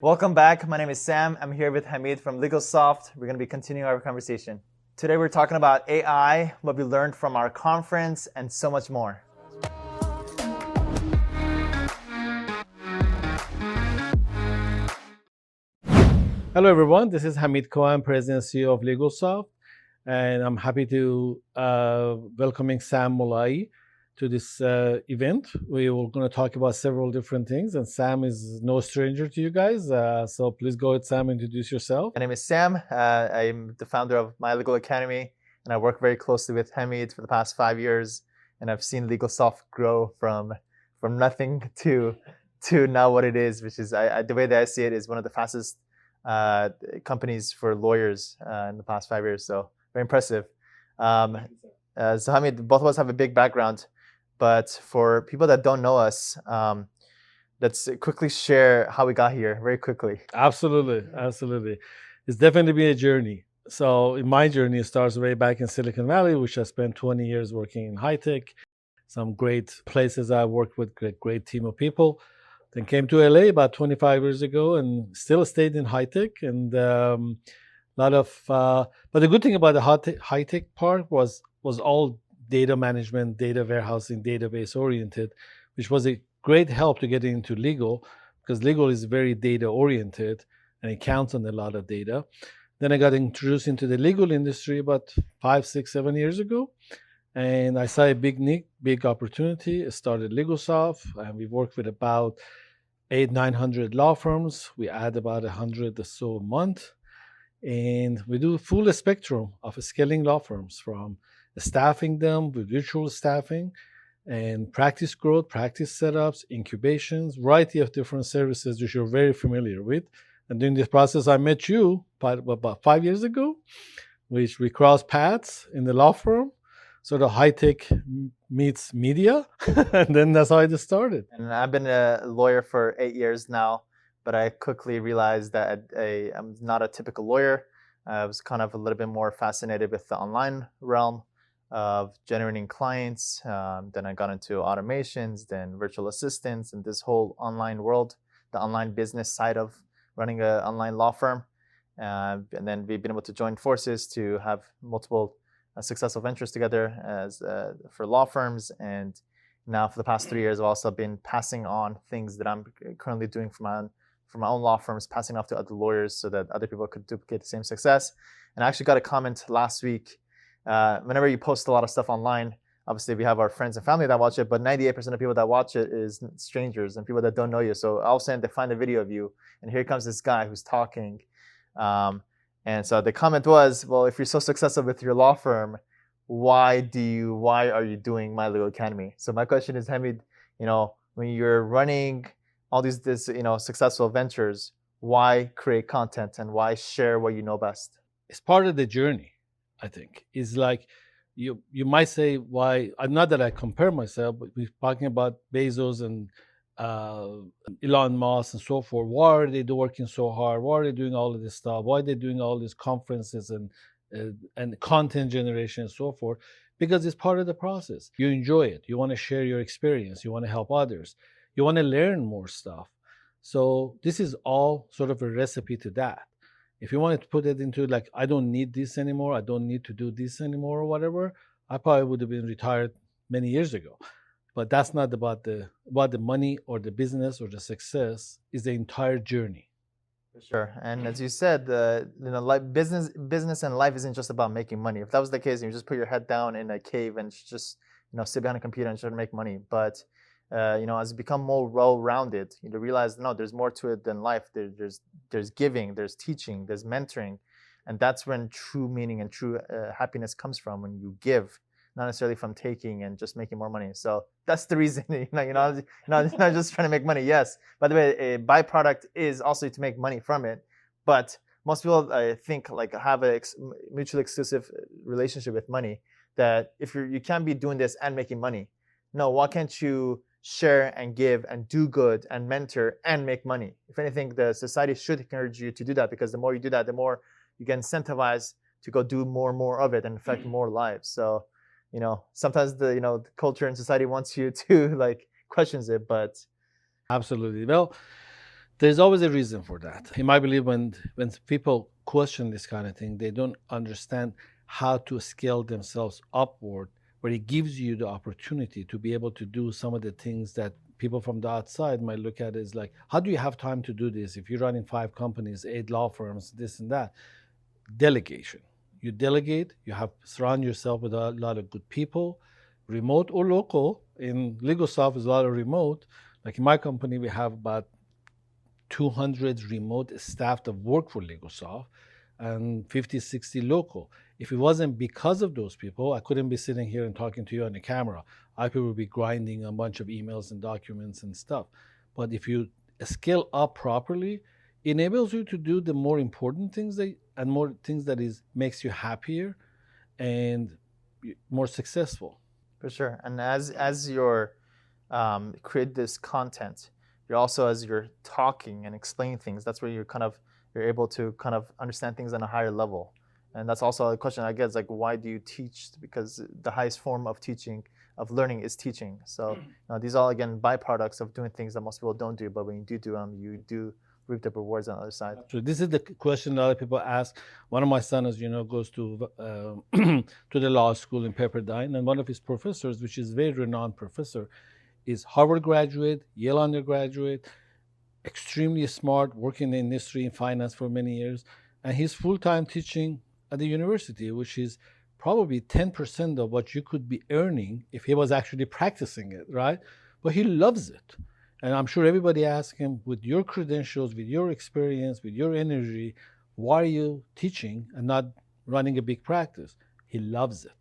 Welcome back. My name is Sam. I'm here with Hamid from LegalSoft. We're going to be continuing our conversation. Today we're talking about AI, what we learned from our conference, and so much more. Hello, everyone. This is Hamid Kohan, President and CEO of LegalSoft, and I'm happy to welcoming Sam Mollaei to this event. We were going to talk about several different things, and Sam is no stranger to you guys. So please go ahead, Sam, introduce yourself. My name is Sam. I'm the founder of My Legal Academy, and I work very closely with Hamid for the past 5 years. And I've seen LegalSoft grow from nothing to now what it is, which is the way that I see it is one of the fastest companies for lawyers in the past 5 years. So very impressive. So Hamid, both of us have a big background, but for people that don't know us, let's quickly share how we got here very quickly. Absolutely. It's definitely been a journey. So in my journey, it starts way back in Silicon Valley, which I spent 20 years working in high tech, some great places I worked with, great team of people. Then came to LA about 25 years ago and still stayed in high tech. And a lot of, but the good thing about the high tech part was all data management, data warehousing, database oriented, which was a great help to get into legal because legal is very data oriented and it counts on a lot of data. Then I got introduced into the legal industry about 5, 6, 7 years ago. And I saw a big opportunity. I started LegalSoft, and we worked with about 800-900 law firms. We add about 100 or so a month, and we do full spectrum of scaling law firms, from staffing them with virtual staffing and practice growth, practice setups, incubations, variety of different services which you're very familiar with. And during this process, I met you about 5 years ago, which we crossed paths in the law firm. Sort of high tech meets media, and then that's how I just started. And I've been a lawyer for 8 years now, but I quickly realized that I'm not a typical lawyer. I was kind of a little bit more fascinated with the online realm of generating clients. Then I got into automations, then virtual assistants, and this whole online world, the online business side of running an online law firm. And then we've been able to join forces to have multiple successful ventures together as for law firms. And now for the past 3 years, I've also been passing on things that I'm currently doing for my own law firms, passing off to other lawyers so that other people could duplicate the same success. And I actually got a comment last week. Whenever you post a lot of stuff online, obviously we have our friends and family that watch it, but 98% of people that watch it is strangers and people that don't know you. So all of a sudden they find a video of you, and here comes this guy who's talking. And so the comment was, well, if you're so successful with your law firm, why are you doing My Legal Academy? So my question is, Hamid, when you're running all these successful ventures, why create content and why share what you know best? It's part of the journey, I think. It's like you might say, why, not that I compare myself, but we're talking about Bezos and Elon Musk and so forth. Why are they working so hard? Why are they doing all of this stuff? Why are they doing all these conferences and content generation and so forth? Because it's part of the process. You enjoy it. You want to share your experience. You want to help others. You want to learn more stuff. So this is all sort of a recipe to that. If you wanted to put it into like, I don't need this anymore, I don't need to do this anymore or whatever, I probably would have been retired many years ago. But that's not about the money or the business or the success. It's the entire journey. For sure. And as you said, business and life isn't just about making money. If that was the case, you just put your head down in a cave and just sit behind a computer and try to make money. But as you become more well-rounded, you realize no, there's more to it than life. There's giving, there's teaching, there's mentoring, and that's when true meaning and true happiness comes from, when you give, not necessarily from taking and just making more money. So that's the reason, you're not just trying to make money. Yes, by the way, a byproduct is also to make money from it, but most people, I think, like have a mutually exclusive relationship with money. That if you can't be doing this and making money, no, why can't you share and give and do good and mentor and make money? If anything, the society should encourage you to do that, because the more you do that, the more you get incentivized to go do more and more of it and affect more lives. So sometimes the culture and society wants you to like questions it, but Absolutely. Well, There's always a reason for that. In my belief, when people question this kind of thing, they don't understand how to scale themselves upward, where it gives you the opportunity to be able to do some of the things that people from the outside might look at as like, how do you have time to do this if you're running 5 companies, 8 law firms, this and that? Delegation. You delegate, you have surround yourself with a lot of good people, remote or local. In legal stuff is a lot of remote. Like in my company, we have about 200 remote staff that work for LegalSoft and 50, 60 local. If it wasn't because of those people, I couldn't be sitting here and talking to you on the camera. I could be grinding a bunch of emails and documents and stuff. But if you scale up properly, it enables you to do the more important things and more things that is makes you happier and more successful. For sure. And as you're create this content, you're also, as you're talking and explaining things, that's where you're able to kind of understand things on a higher level. And that's also a question I get, is like, why do you teach? Because the highest form of teaching, of learning, is teaching. So these are all, again, byproducts of doing things that most people don't do. But when you do them, you do reap the rewards on the other side. So this is the question a lot of people ask. One of my sons, goes to to the law school in Pepperdine, and one of his professors, which is a very renowned professor, is Harvard graduate, Yale undergraduate, extremely smart, working in the industry in finance for many years, and he's full-time teaching at the university, which is probably 10% of what you could be earning if he was actually practicing it, right? But he loves it. And I'm sure everybody asks him, with your credentials, with your experience, with your energy, why are you teaching and not running a big practice? He loves it.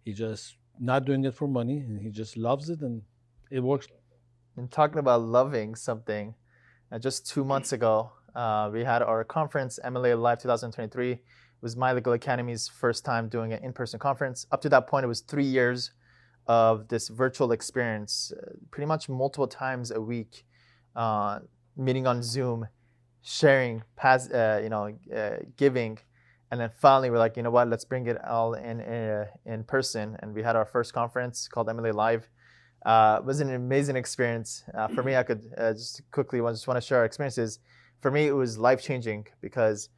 He just not doing it for money, and he just loves it, and it works. And talking about loving something, just 2 months ago, we had our conference, MLA Live 2023. It was My Legal Academy's first time doing an in-person conference. Up to that point, it was 3 years of this virtual experience, pretty much multiple times a week, meeting on Zoom, sharing, giving, and then finally we're like, you know what? Let's bring it all in person. And we had our first conference called MLA Live. It was an amazing experience for me. I could just quickly just want to share our experiences. For me, it was life-changing because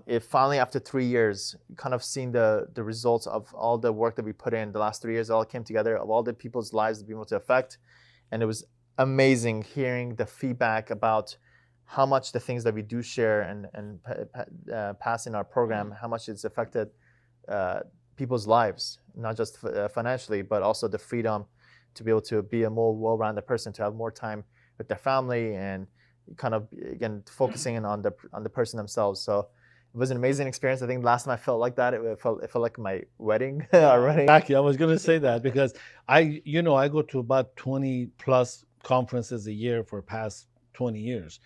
it finally, after 3 years, kind of seeing the results of all the work that we put in the last 3 years, it all came together, of all the people's lives being able to affect. And it was amazing hearing the feedback about how much the things that we do share and pass in our program, how much it's affected people's lives, not just financially, but also the freedom to be able to be a more well-rounded person, to have more time with their family, and kind of, again, focusing in on the person themselves. So it was an amazing experience. I think last time I felt like that, it felt like my wedding already. Exactly. I was going to say that because I go to about 20 plus conferences a year for past 20 years.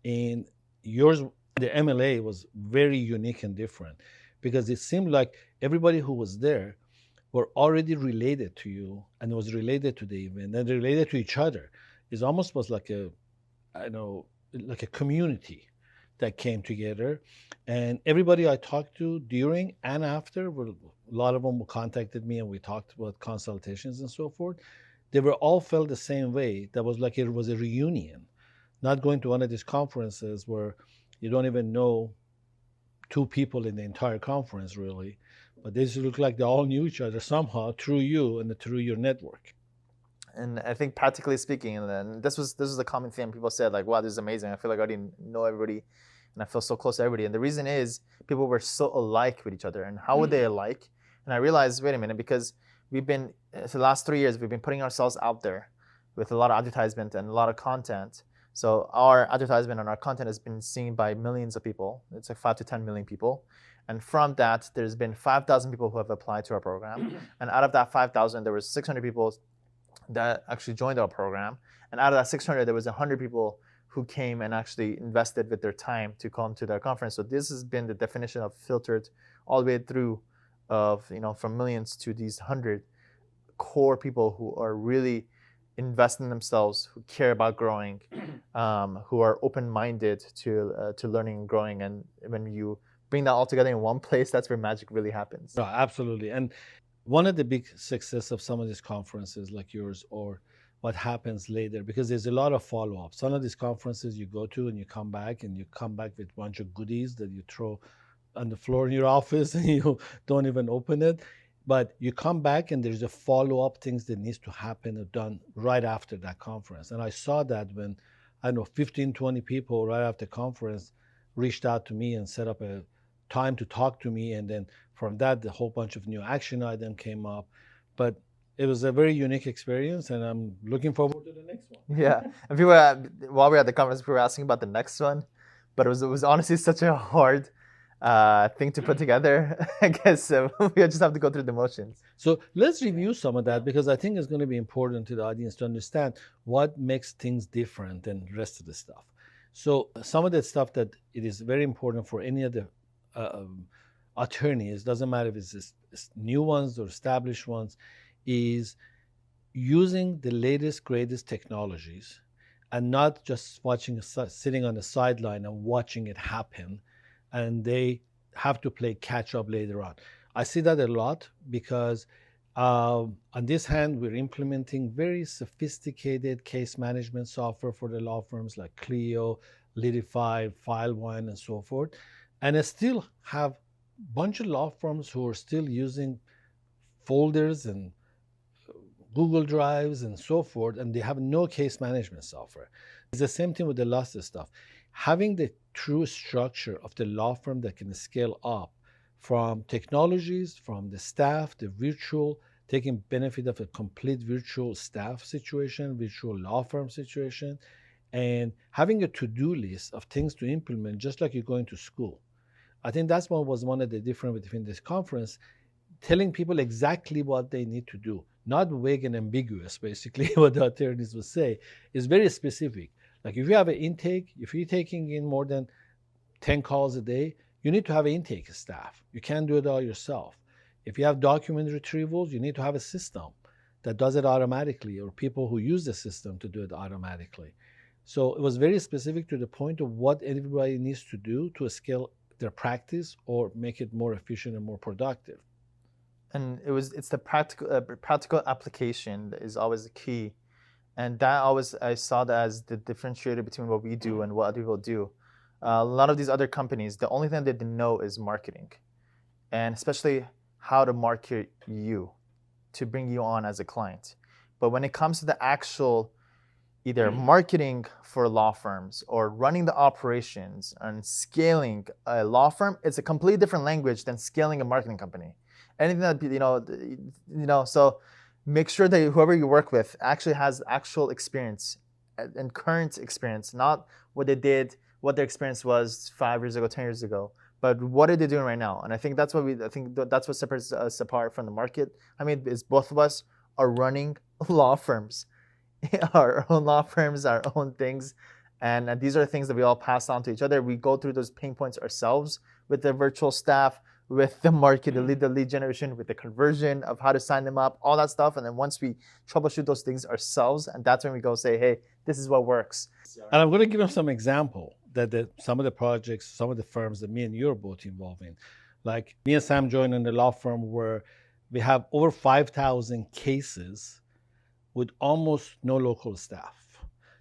And yours, the MLA, was very unique and different because it seemed like everybody who was there were already related to you and was related to the event and related to each other. It almost was like like a community that came together. And everybody I talked to during and after, a lot of them contacted me and we talked about consultations and so forth. They were all felt the same way. That was like it was a reunion. Not going to one of these conferences where you don't even know 2 people in the entire conference, really. But they look like they all knew each other somehow through you and through your network. And I think, practically speaking, and then this was the common thing. People said, like, wow, this is amazing. I feel like I already know everybody and I feel so close to everybody. And the reason is people were so alike with each other. And how were they alike? And I realized, wait a minute, because we've been, for the last 3 years, we've been putting ourselves out there with a lot of advertisement and a lot of content. So our advertisement and our content has been seen by millions of people. It's like 5 to 10 million people. And from that, there's been 5,000 people who have applied to our program. And out of that 5,000, there was 600 people that actually joined our program. And out of that 600, there was 100 people who came and actually invested with their time to come to their conference. So this has been the definition of filtered all the way through, of, from millions to these 100 core people who are really invest in themselves, who care about growing, who are open-minded to learning and growing. And when you bring that all together in one place, that's where magic really happens. No, absolutely. And one of the big success of some of these conferences like yours, or what happens later, because there's a lot of follow-up. Some of these conferences you go to and you come back with a bunch of goodies that you throw on the floor in your office and you don't even open it. But you come back and there's a follow-up things that needs to happen or done right after that conference. And I saw that when, I don't know, 15, 20 people right after conference reached out to me and set up a time to talk to me. And then from that, the whole bunch of new action items came up. But it was a very unique experience, and I'm looking forward to the next one. Yeah, and people while we were at the conference, we were asking about the next one, but it was honestly such a hard thing to put together. I guess we just have to go through the motions. So let's review some of that, because I think it's going to be important to the audience to understand what makes things different than the rest of the stuff. So some of the stuff that it is very important for any of the attorneys, doesn't matter if it's new ones or established ones, is using the latest, greatest technologies and not just sitting on the sideline and watching it happen, and they have to play catch up later on. I see that a lot because on this hand, we're implementing very sophisticated case management software for the law firms like Clio, Litify, FileOne, and so forth. And I still have a bunch of law firms who are still using folders and Google Drives and so forth, and they have no case management software. It's the same thing with the lawsuit stuff. Having the true structure of the law firm that can scale up from technologies, from the staff, the virtual, taking benefit of a complete virtual staff situation, virtual law firm situation, and having a to-do list of things to implement, just like you're going to school. I think that's what was one of the difference between this conference, telling people exactly what they need to do. Not vague and ambiguous, basically, what the attorneys would say, is very specific. Like if you have an intake, if you're taking in more than 10 calls a day, you need to have an intake staff. You can't do it all yourself. If you have document retrievals, you need to have a system that does it automatically, or people who use the system to do it automatically. So it was very specific to the point of what everybody needs to do to scale their practice or make it more efficient and more productive. And it's the practical application that is always the key, and that always I saw that as the differentiator between what we do and what other people do. A lot of these other companies, the only thing that they know is marketing, and especially how to market you to bring you on as a client. But when it comes to the actual either marketing for law firms or running the operations and scaling a law firm, it's a completely different language than scaling a marketing company. Anything that so make sure that whoever you work with actually has actual experience and current experience, not what they did, what their experience was 5 years ago, 10 years ago, but what are they doing right now? And I think that's what separates us apart from the market. I mean, is both of us are running law firms, our own law firms, our own things, and these are things that we all pass on to each other. We go through those pain points ourselves with the virtual staff, with the market, the lead generation, with the conversion of how to sign them up, all that stuff. And then once we troubleshoot those things ourselves, and that's when we go say, hey, this is what works. And I'm going to give them some example that some of the projects, some of the firms that me and you are both involved in. Like me and Sam joined in the law firm where we have over 5,000 cases with almost no local staff.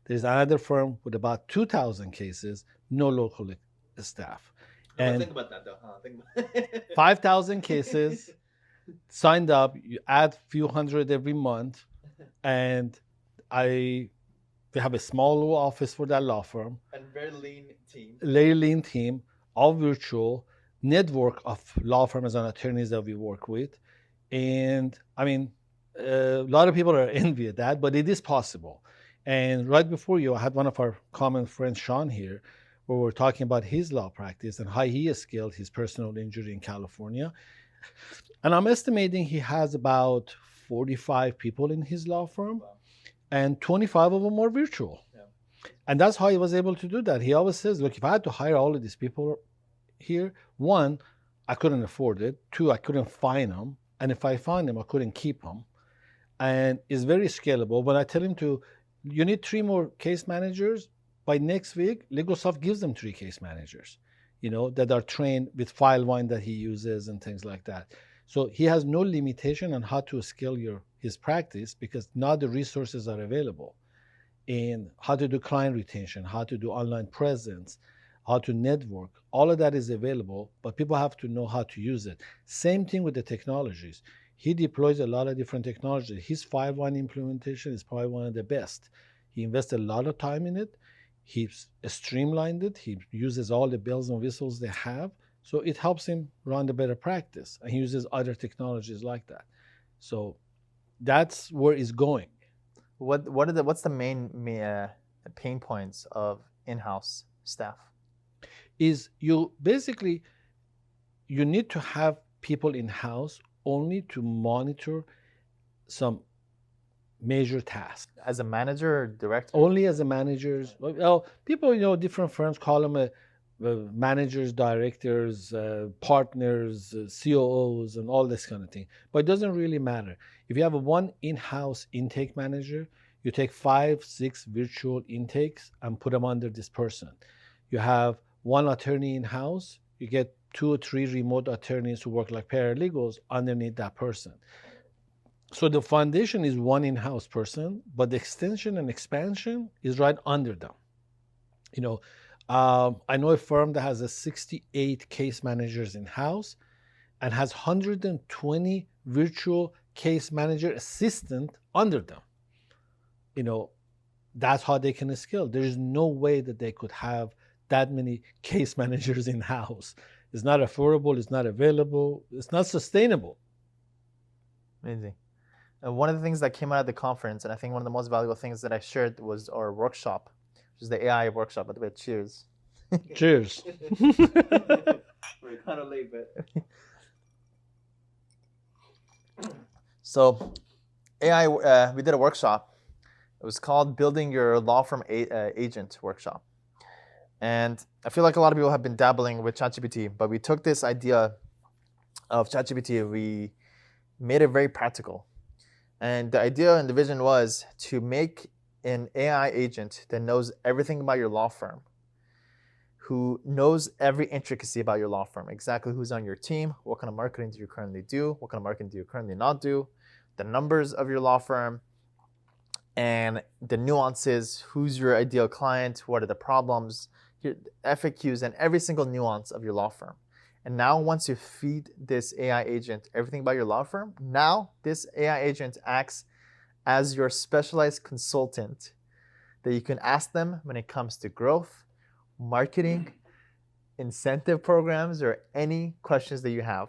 There's another firm with about 2,000 cases, no local staff. And think about that though. 5,000 cases signed up. You add a few hundred every month, and we have a small little office for that law firm. And very lean team. Very lean team, all virtual, network of law firms and attorneys that we work with. And I mean, a lot of people are envy at that, but it is possible. And right before you, I had one of our common friends, Sean, here, where we're talking about his law practice and how he has scaled his personal injury in California. And I'm estimating he has about 45 people in his law firm, and 25 of them are virtual. Yeah. And that's how he was able to do that. He always says, look, if I had to hire all of these people here, one, I couldn't afford it. Two, I couldn't find them. And if I found them, I couldn't keep them. And it's very scalable. When I tell him you need 3 more case managers, by next week, LegalSoft gives them 3 case managers, that are trained with FileOne that he uses and things like that. So he has no limitation on how to scale his practice because now the resources are available in how to do client retention, how to do online presence, how to network. All of that is available, but people have to know how to use it. Same thing with the technologies. He deploys a lot of different technologies. His 5.1 implementation is probably one of the best. He invested a lot of time in it. He streamlined it. He uses all the bells and whistles they have. So it helps him run the better practice. And he uses other technologies like that. So that's where it's going. What's the main pain points of in-house staff? Is you basically you need to have people in-house only to monitor some major tasks. As a manager or director? Only as a managers. Well, people, different firms call them managers, directors, partners, COOs, and all this kind of thing. But it doesn't really matter. If you have one in-house intake manager, you take 5, 6 virtual intakes and put them under this person. You have one attorney in-house, you get 2 or 3 remote attorneys who work like paralegals underneath that person. So the foundation is one in-house person, but the extension and expansion is right under them. I know a firm that has 68 case managers in-house and has 120 virtual case manager assistant under them. That's how they can scale. There is no way that they could have that many case managers in-house. It's not affordable, it's not available, it's not sustainable. Amazing. And one of the things that came out of the conference, and I think one of the most valuable things that I shared was our workshop, which is the AI workshop. By the way, cheers. Cheers. We're kind of late, but so AI. We did a workshop. It was called "Building Your Law Firm Agent Workshop," and I feel like a lot of people have been dabbling with ChatGPT, but we took this idea of ChatGPT, we made it very practical, and the idea and the vision was to make an AI agent that knows everything about your law firm, who knows every intricacy about your law firm, exactly who's on your team, what kind of marketing do you currently do, what kind of marketing do you currently not do, the numbers of your law firm, and the nuances, who's your ideal client, what are the problems, your FAQs, and every single nuance of your law firm. And now once you feed this AI agent everything about your law firm, now this AI agent acts as your specialized consultant that you can ask them when it comes to growth, marketing, incentive programs, or any questions that you have.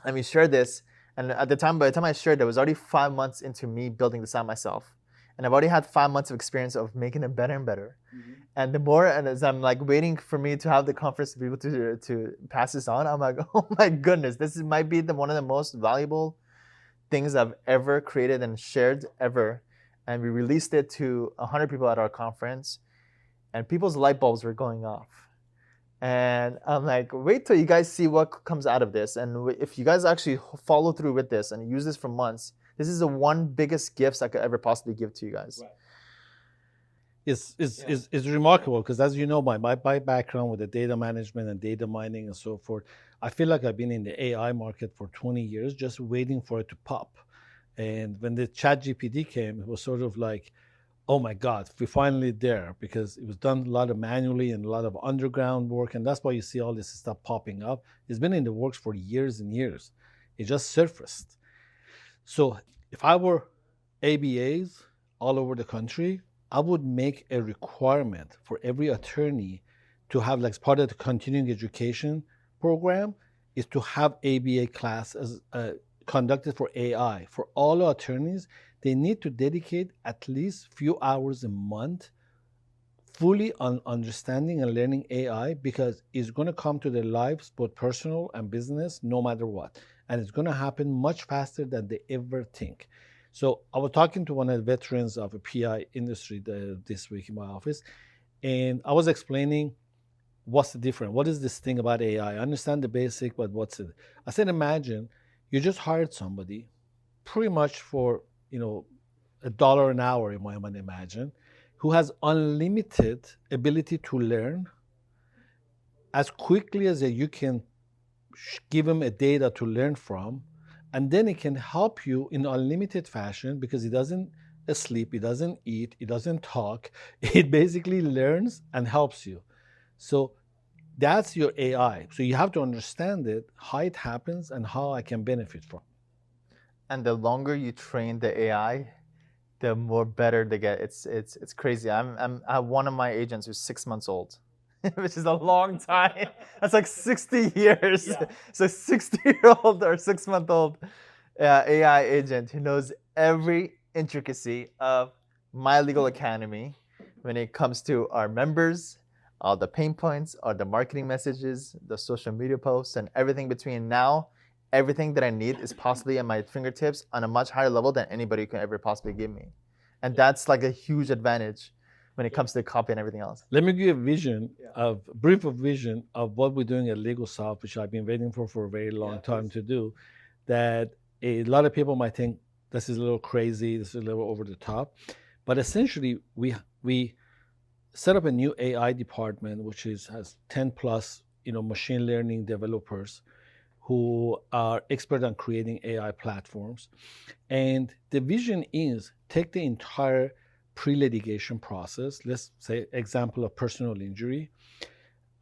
And we shared this, and by the time I shared it, was already 5 months into me building this out myself. And I've already had 5 months of experience of making it better and better. Mm-hmm. And the more, and as I'm like waiting for me to have the conference to be able to pass this on, I'm like, oh my goodness, might be one of the most valuable things I've ever created and shared ever. And we released it to 100 people at our conference, and people's light bulbs were going off. And I'm like, wait till you guys see what comes out of this. And if you guys actually follow through with this and use this for months, this is the one biggest gifts I could ever possibly give to you guys. Right. It's remarkable because, as you know, my background with the data management and data mining and so forth, I feel like I've been in the AI market for 20 years just waiting for it to pop. And when the ChatGPT came, it was sort of like, oh my God, we're finally there, because it was done a lot of manually and a lot of underground work. And that's why you see all this stuff popping up. It's been in the works for years and years. It just surfaced. So if I were ABAs all over the country, I would make a requirement for every attorney to have, like, part of the continuing education program is to have ABA classes conducted for AI. For all attorneys, they need to dedicate at least a few hours a month fully on understanding and learning AI, because it's going to come to their lives, both personal and business, no matter what. And it's going to happen much faster than they ever think. So I was talking to one of the veterans of a PI industry this week in my office, and I was explaining what's the difference. What is this thing about AI? I understand the basic, but what's it? I said, imagine you just hired somebody pretty much for, $1 an hour, you might imagine, who has unlimited ability to learn as quickly as you can give him a data to learn from. And then it can help you in unlimited fashion because it doesn't sleep, it doesn't eat, it doesn't talk. It basically learns and helps you. So that's your AI. So you have to understand it, how it happens, and how I can benefit from it. And the longer you train the AI, the more better they get. It's crazy. I have one of my agents who's 6 months old, which is a long time. That's like 60 years. Yeah. So 60-year-old or 6-month-old AI agent who knows every intricacy of My Legal Academy when it comes to our members, all the pain points, all the marketing messages, the social media posts, and everything between now. Everything that I need is possibly at my fingertips on a much higher level than anybody could ever possibly give me. And that's like a huge advantage when it comes to copy and everything else. Let me give you a vision of brief of vision of what we're doing at LegalSoft, which I've been waiting for a very long time to do. That a lot of people might think this is a little crazy, this is a little over the top, but essentially we set up a new AI department which has 10 plus machine learning developers who are expert on creating AI platforms. And the vision is take the entire pre-litigation process, let's say example of personal injury.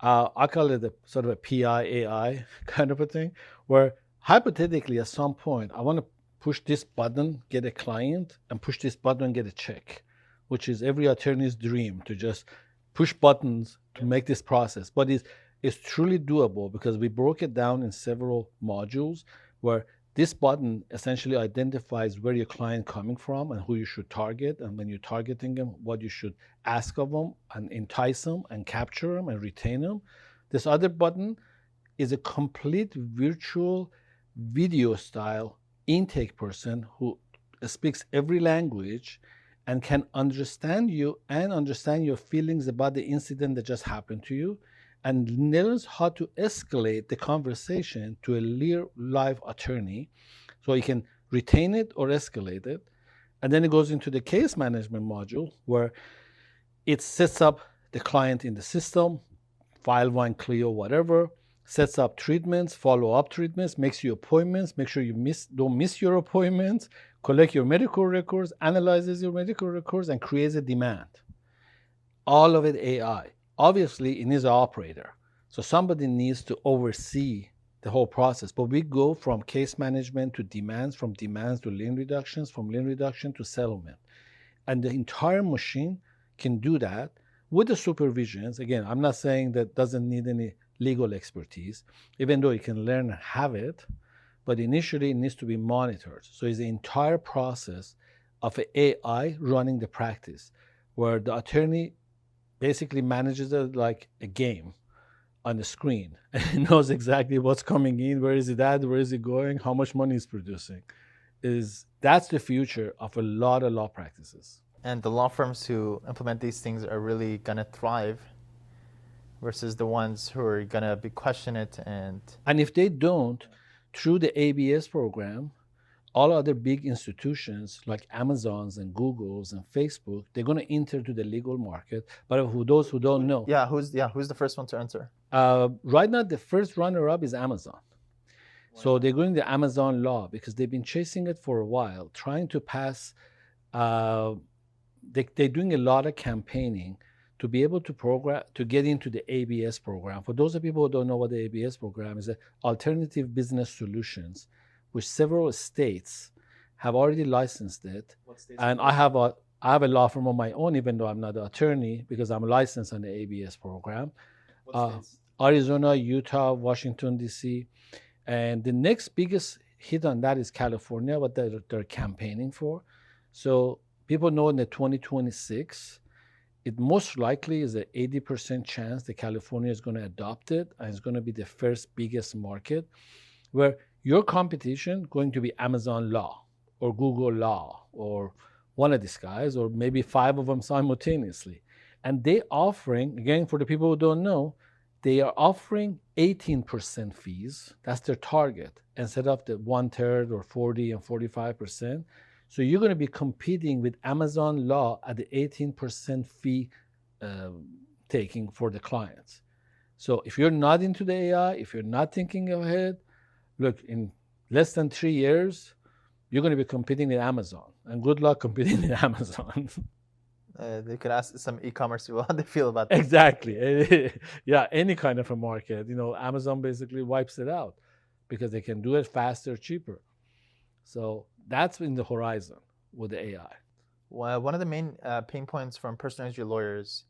I call it a sort of a PI AI kind of a thing, where hypothetically at some point I want to push this button, get a client, and push this button, get a check, which is every attorney's dream, to just push buttons to make this process. But it's truly doable because we broke it down in several modules where this button essentially identifies where your client coming from and who you should target, and when you're targeting them, what you should ask of them and entice them and capture them and retain them. This other button is a complete virtual video style intake person who speaks every language and can understand you and understand your feelings about the incident that just happened to you, and knows how to escalate the conversation to a live attorney so you can retain it or escalate it. And then it goes into the case management module where it sets up the client in the system, file one, Clio, whatever, sets up treatments, follow-up treatments, makes you appointments, make sure you don't miss your appointments, collect your medical records, analyzes your medical records, and creates a demand. All of it AI. Obviously, it needs an operator. So somebody needs to oversee the whole process. But we go from case management to demands, from demands to lien reductions, from lien reduction to settlement. And the entire machine can do that with the supervisions. Again, I'm not saying that doesn't need any legal expertise, even though you can learn and have it, but initially it needs to be monitored. So it's the entire process of an AI running the practice, where the attorney basically manages it like a game on the screen and knows exactly what's coming in, where is it at, where is it going, how much money is producing. That's the future of a lot of law practices. And the law firms who implement these things are really gonna thrive versus the ones who are gonna be questioning it. And if they don't, through the ABS program, all other big institutions like Amazons and Googles and Facebook, they're going to enter to the legal market. But those who don't know, who's the first one to enter? Right now, the first runner-up is Amazon. Wow. So they're going the Amazon law because they've been chasing it for a while, trying to pass. They're doing a lot of campaigning to be able to get into the ABS program. For those of people who don't know what the ABS program is, Alternative Business Solutions, which several states have already licensed it. And I have a law firm of my own, even though I'm not an attorney, because I'm licensed on the ABS program. Arizona, Utah, Washington, D.C. And the next biggest hit on that is California, what they're campaigning for. So people know in the 2026, it most likely is an 80% chance that California is going to adopt it, and it's going to be the first biggest market where your competition going to be Amazon Law or Google Law or one of these guys, or maybe 5 of them simultaneously. And they offering, again, for the people who don't know, they are offering 18% fees. That's their target, instead of the 1/3 or 40 and 45%. So you're going to be competing with Amazon Law at the 18% fee taking for the clients. So if you're not into the AI, if you're not thinking ahead, look, in Less than 3 years, you're going to be competing with Amazon. And good luck competing with Amazon. They could ask some e-commerce people how they feel about this. Exactly. Yeah, any kind of a market. Amazon basically wipes it out because they can do it faster, cheaper. So that's in the horizon with the AI. Well, one of the main pain points from personal injury lawyers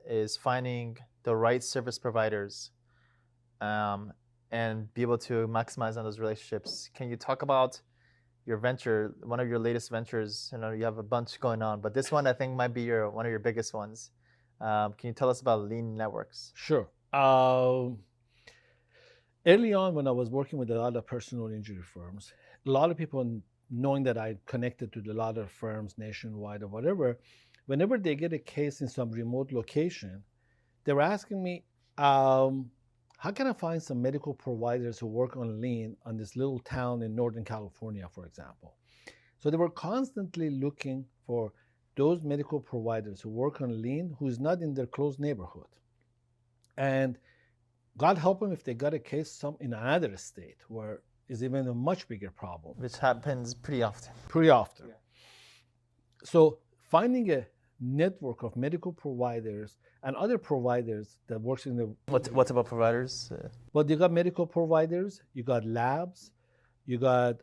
is finding the right service providers and be able to maximize on those relationships. Can you talk about your venture, one of your latest ventures? You have a bunch going on, but this one I think might be one of your biggest ones. Can you tell us about Lean Networks? Sure. Early on, when I was working with a lot of personal injury firms, a lot of people, knowing that I connected to a lot of firms nationwide or whatever, whenever they get a case in some remote location, they were asking me, how can I find some medical providers who work on lean on this little town in Northern California, for example? So they were constantly looking for those medical providers who work on lean who is not in their close neighborhood. And God help them if they got a case in another state where is even a much bigger problem. Which happens pretty often. Pretty often. Yeah. So finding a network of medical providers and other providers that works in the... What about providers? Well, you got medical providers, you got labs, you got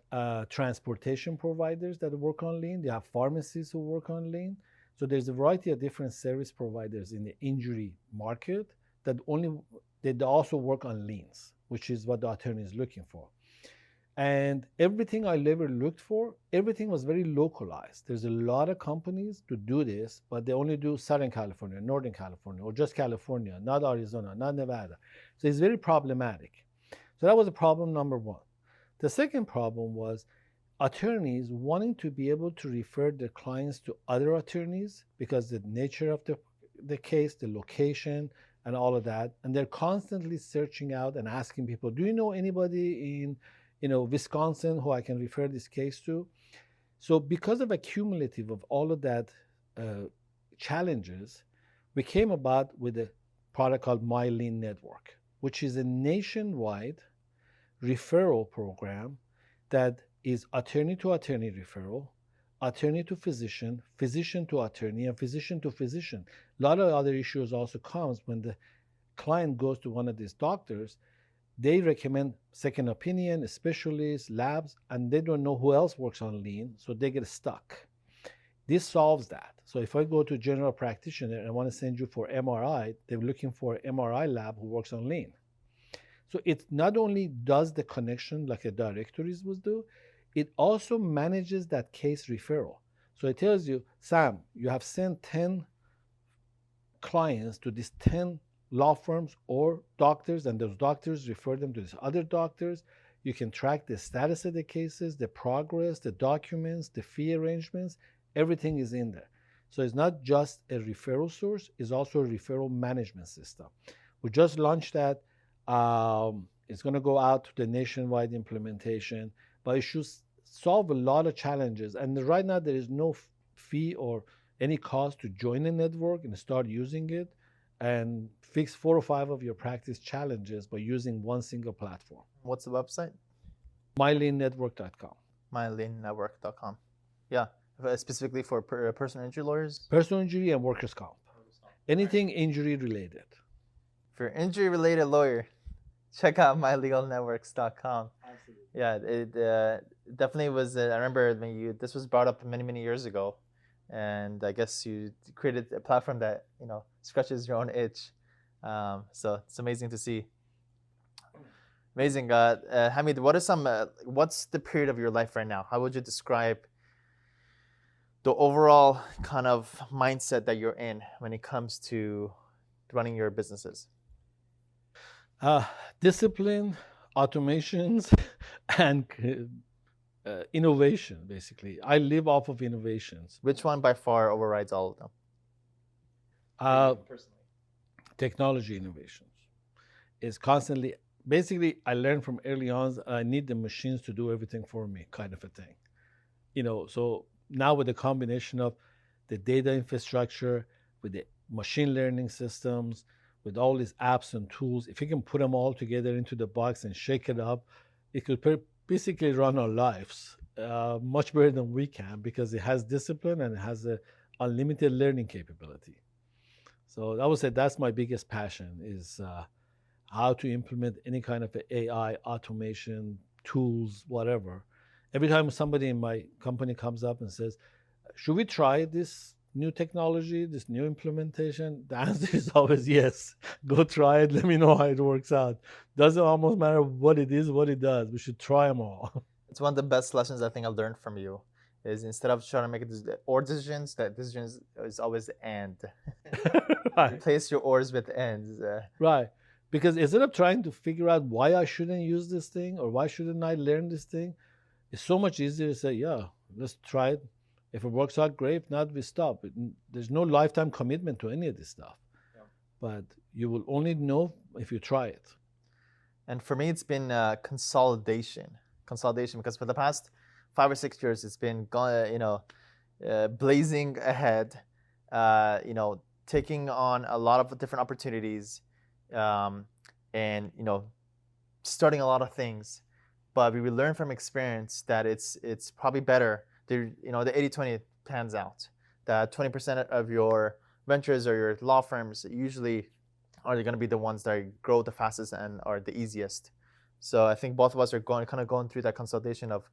transportation providers that work on lean, you have pharmacists who work on lean. So there's a variety of different service providers in the injury market that they also work on liens, which is what the attorney is looking for. And everything I ever looked for, everything was very localized. There's a lot of companies to do this, but they only do Southern California, Northern California, or just California, not Arizona, not Nevada. So it's very problematic. So that was a problem number one. The second problem was attorneys wanting to be able to refer their clients to other attorneys because the nature of the case, the location, and all of that. And they're constantly searching out and asking people, do you know anybody in Wisconsin who I can refer this case to? So because of accumulative of all of that challenges, we came about with a product called My Lean Network, which is a nationwide referral program that is attorney to attorney referral, attorney to physician, physician to attorney, and physician to physician. A lot of other issues also comes when the client goes to one of these doctors. They recommend second opinion, specialists, labs, and they don't know who else works on lean, so they get stuck. This solves that. So if I go to a general practitioner and I want to send you for MRI, they're looking for an MRI lab who works on lean. So it not only does the connection like a directories would do, it also manages that case referral. So it tells you, Sam, you have sent 10 clients to these 10 law firms or doctors, and those doctors refer them to these other doctors. You can track the status of the cases, the progress, the documents, the fee arrangements, everything is in there. So it's not just a referral source, it's also a referral management system. We just launched that. It's going to go out to the nationwide implementation, but it should solve a lot of challenges. And right now, there is no fee or any cost to join a network and start using it and fix 4 or 5 of your practice challenges by using one single platform. What's the website? myleannetwork.com. myleannetwork.com. Yeah, specifically for personal injury lawyers? Personal injury and workers' comp. Anything injury related. If you're an injury related lawyer, check out mylegalnetworks.com. Absolutely. Yeah, it definitely was. I remember when this was brought up many, many years ago, and I guess you created a platform that scratches your own itch. So it's amazing to see. Amazing. Hamid, what's the period of your life right now? How would you describe the overall kind of mindset that you're in when it comes to running your businesses? Discipline, automations, and innovation, basically. I live off of innovations. Which one by far overrides all of them? Personally. Technology innovations is constantly, basically, I learned from early on, I need the machines to do everything for me, kind of a thing. So now with the combination of the data infrastructure, with the machine learning systems, with all these apps and tools, if you can put them all together into the box and shake it up, it could basically run our lives much better than we can because it has discipline and it has a unlimited learning capability. So I would say that's my biggest passion is how to implement any kind of AI, automation, tools, whatever. Every time somebody in my company comes up and says, should we try this new technology, this new implementation? The answer is always yes. Go try it. Let me know how it works out. Doesn't almost matter what it is, what it does. We should try them all. It's one of the best lessons I think I've learned from you. Is instead of trying to make it or decisions, that decisions is always the and. Right. Replace your ors with ends. Right. Because instead of trying to figure out why I shouldn't use this thing or why shouldn't I learn this thing, it's so much easier to say, yeah, let's try it. If it works out, great. If not, we stop. There's no lifetime commitment to any of this stuff. Yeah. But you will only know if you try it. And for me, it's been consolidation. Consolidation, because for the past 5 or 6 years, it's been blazing ahead, taking on a lot of different opportunities, and starting a lot of things. But we learn from experience that it's probably better. The 80-20 pans out. That 20% of your ventures or your law firms usually are going to be the ones that grow the fastest and are the easiest. So I think both of us are going through that consultation of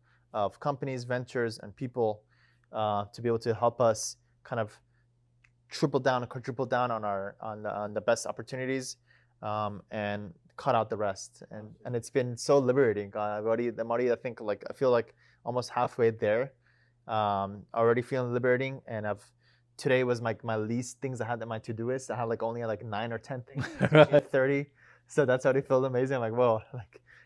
companies, ventures, and people to be able to help us kind of triple down and quadruple down on the best opportunities, and cut out the rest. And it's been so liberating. I'm already I feel like almost halfway there. Already feeling liberating, and today was my least things I had on my to-do list. I had only 9 or 10 things, Right. 30. So that's already felt amazing. I'm like, whoa,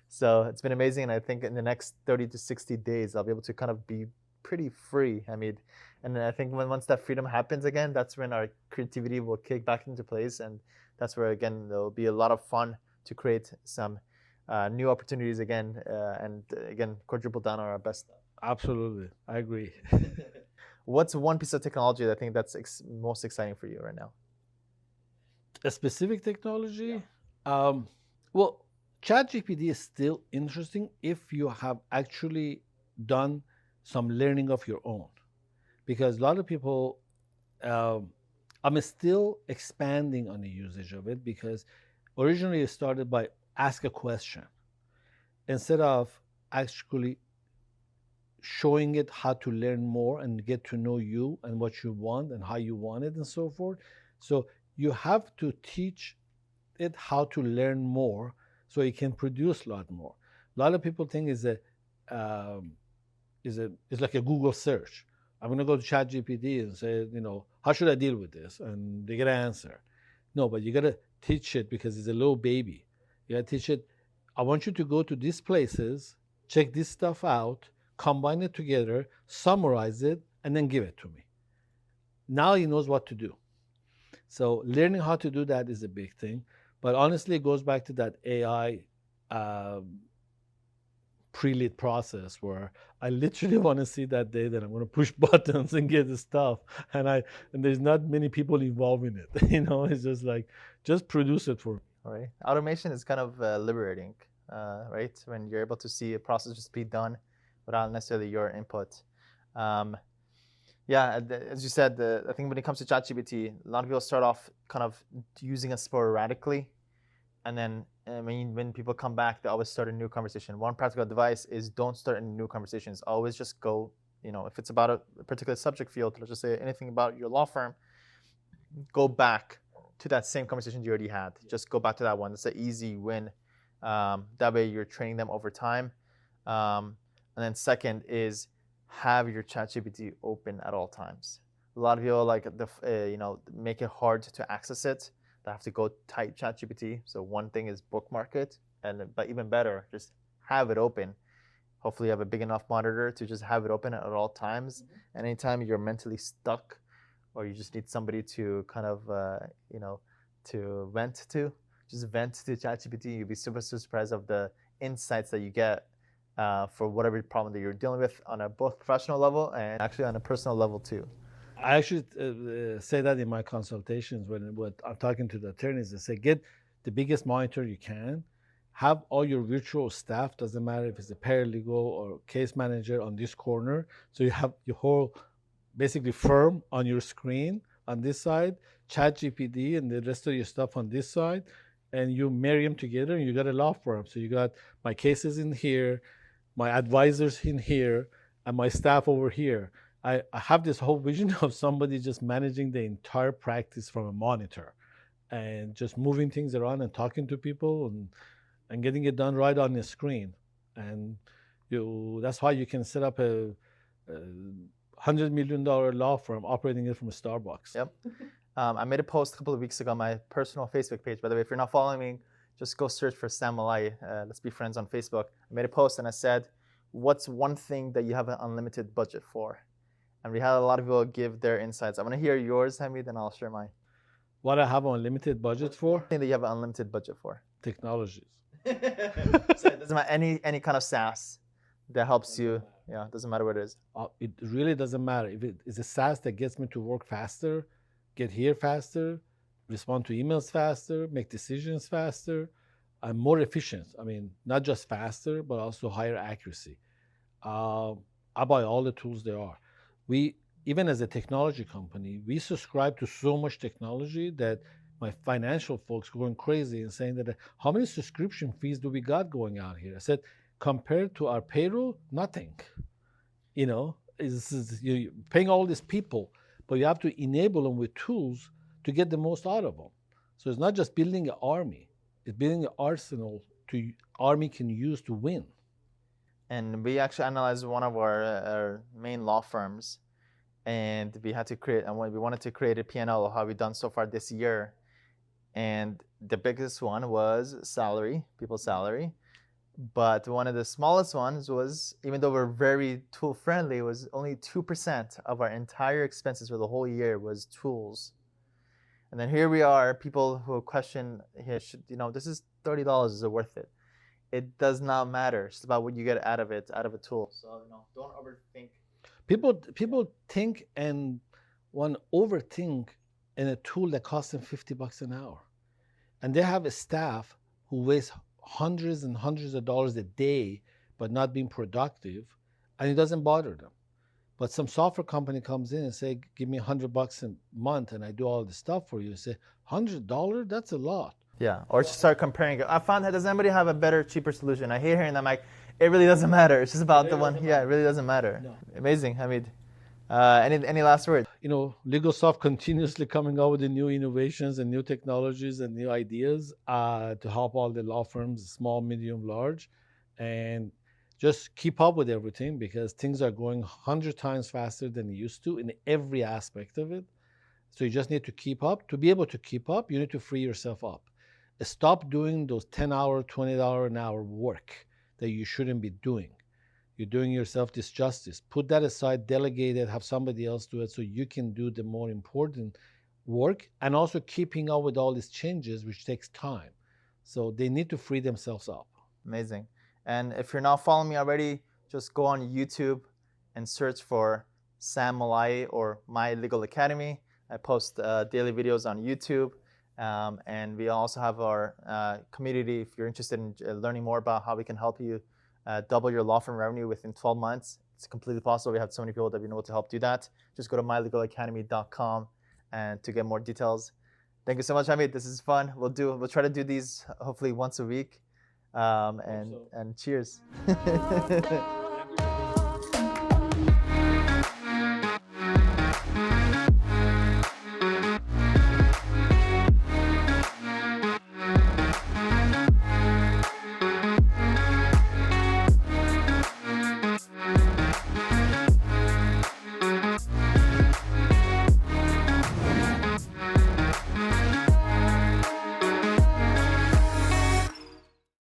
so it's been amazing. And I think in the next 30 to 60 days, I'll be able to kind of be pretty free, Hamid. And then I think once that freedom happens again, that's when our creativity will kick back into place. And that's where, again, there'll be a lot of fun to create some new opportunities again, and again, quadruple down on our best stuff. Absolutely. I agree. What's one piece of technology that I think that's most exciting for you right now? A specific technology? Well, ChatGPT is still interesting if you have actually done some learning of your own. Because a lot of people, I'm still expanding on the usage of it because originally it started by ask a question instead of actually showing it how to learn more and get to know you and what you want and how you want it and so forth. So you have to teach it how to learn more so it can produce a lot more. A lot of people think it's like a Google search. I'm going to go to ChatGPT and say, how should I deal with this? And they get an answer. No, but you got to teach it because it's a little baby. You got to teach it, I want you to go to these places, check this stuff out, combine it together, summarize it, and then give it to me. Now he knows what to do. So learning how to do that is a big thing. But honestly, it goes back to that AI pre-lit process where I literally want to see that day that I'm going to push buttons and get the stuff. And there's not many people involved in it. It's just just produce it for me. All right. Automation is kind of liberating, right? When you're able to see a process just be done without necessarily your input. Yeah, as you said, I think when it comes to ChatGPT, a lot of people start off kind of using it sporadically. And then, when people come back, they always start a new conversation. One practical advice is don't start any new conversations. Always just go, if it's about a particular subject field, let's just say anything about your law firm, go back to that same conversation you already had. Just go back to that one. It's an easy win. That way you're training them over time. And then second is have your ChatGPT open at all times. A lot of people make it hard to access it. They have to go type ChatGPT. So one thing is bookmark it, but even better, just have it open. Hopefully you have a big enough monitor to just have it open at all times. And anytime you're mentally stuck or you just need somebody to kind of, to vent to, just vent to ChatGPT. You'll be super surprised of the insights that you get for whatever problem that you're dealing with on a both professional level and actually on a personal level too. I actually say that in my consultations when I'm talking to the attorneys. I say, get the biggest monitor you can, have all your virtual staff, doesn't matter if it's a paralegal or case manager on this corner. So you have your whole basically firm on your screen on this side, ChatGPT and the rest of your stuff on this side, and you marry them together and you got a law firm. So you got my cases in here, my advisors in here, and my staff over here. I have this whole vision of somebody just managing the entire practice from a monitor and just moving things around and talking to people and getting it done right on the screen. And that's why you can set up a $100 million law firm operating it from a Starbucks. Yep. I made a post a couple of weeks ago on my personal Facebook page. By the way, if you're not following me, just go search for Sam Mollaei. Let's be friends on Facebook. I made a post and I said, what's one thing that you have an unlimited budget for? And we had a lot of people give their insights. I want to hear yours, Hamid, and I'll share mine. What I have an unlimited budget for? Thing that you have an unlimited budget for? Technologies. So it doesn't matter any kind of SaaS that helps you. Yeah, it doesn't matter what it is. It really doesn't matter. If it is a SaaS that gets me to work faster, get here faster, respond to emails faster, make decisions faster, I'm more efficient. I mean, not just faster, but also higher accuracy. I buy all the tools there are. Even as a technology company, we subscribe to so much technology that my financial folks are going crazy and saying that how many subscription fees do we got going on here? I said, compared to our payroll, nothing. You're paying all these people, but you have to enable them with tools to get the most out of them. So it's not just building an army, it's building an arsenal to army can use to win. And we actually analyzed one of our main law firms, and we wanted to create a P&L of how we've done so far this year. And the biggest one was people's salary. But one of the smallest ones was, even though we're very tool friendly, was only 2% of our entire expenses for the whole year was tools. And then here we are, people who question, this is $30, is it worth it? It does not matter. It's about what you get out of a tool. So don't overthink. People think and want to overthink in a tool that costs them $50 an hour. And they have a staff who wastes hundreds and hundreds of dollars a day, but not being productive, and it doesn't bother them. But some software company comes in and say, give me $100 a month and I do all the stuff for you. Say, $100? That's a lot. Yeah, or just start comparing. I found that, does anybody have a better, cheaper solution? I hate hearing that, Mike. It really doesn't matter. It's just about the one. Yeah, it really doesn't matter. No. Amazing, Hamid. Any last words? LegalSoft continuously coming out with the new innovations and new technologies and new ideas to help all the law firms, small, medium, large, and just keep up with everything because things are going 100 times faster than they used to in every aspect of it. So you just need to keep up. To be able to keep up, you need to free yourself up. Stop doing those 10-hour, $20 an hour work that you shouldn't be doing. You're doing yourself disjustice. Put that aside, delegate it, have somebody else do it so you can do the more important work and also keeping up with all these changes, which takes time. So they need to free themselves up. Amazing. And if you're not following me already, just go on YouTube and search for Sam Mollaei or My Legal Academy. I post daily videos on YouTube. And we also have our community. If you're interested in learning more about how we can help you double your law firm revenue within 12 months, it's completely possible. We have so many people that we know to help do that. Just go to mylegalacademy.com and to get more details. Thank you so much, Hamid. This is fun. We'll try to do these hopefully once a week. And cheers.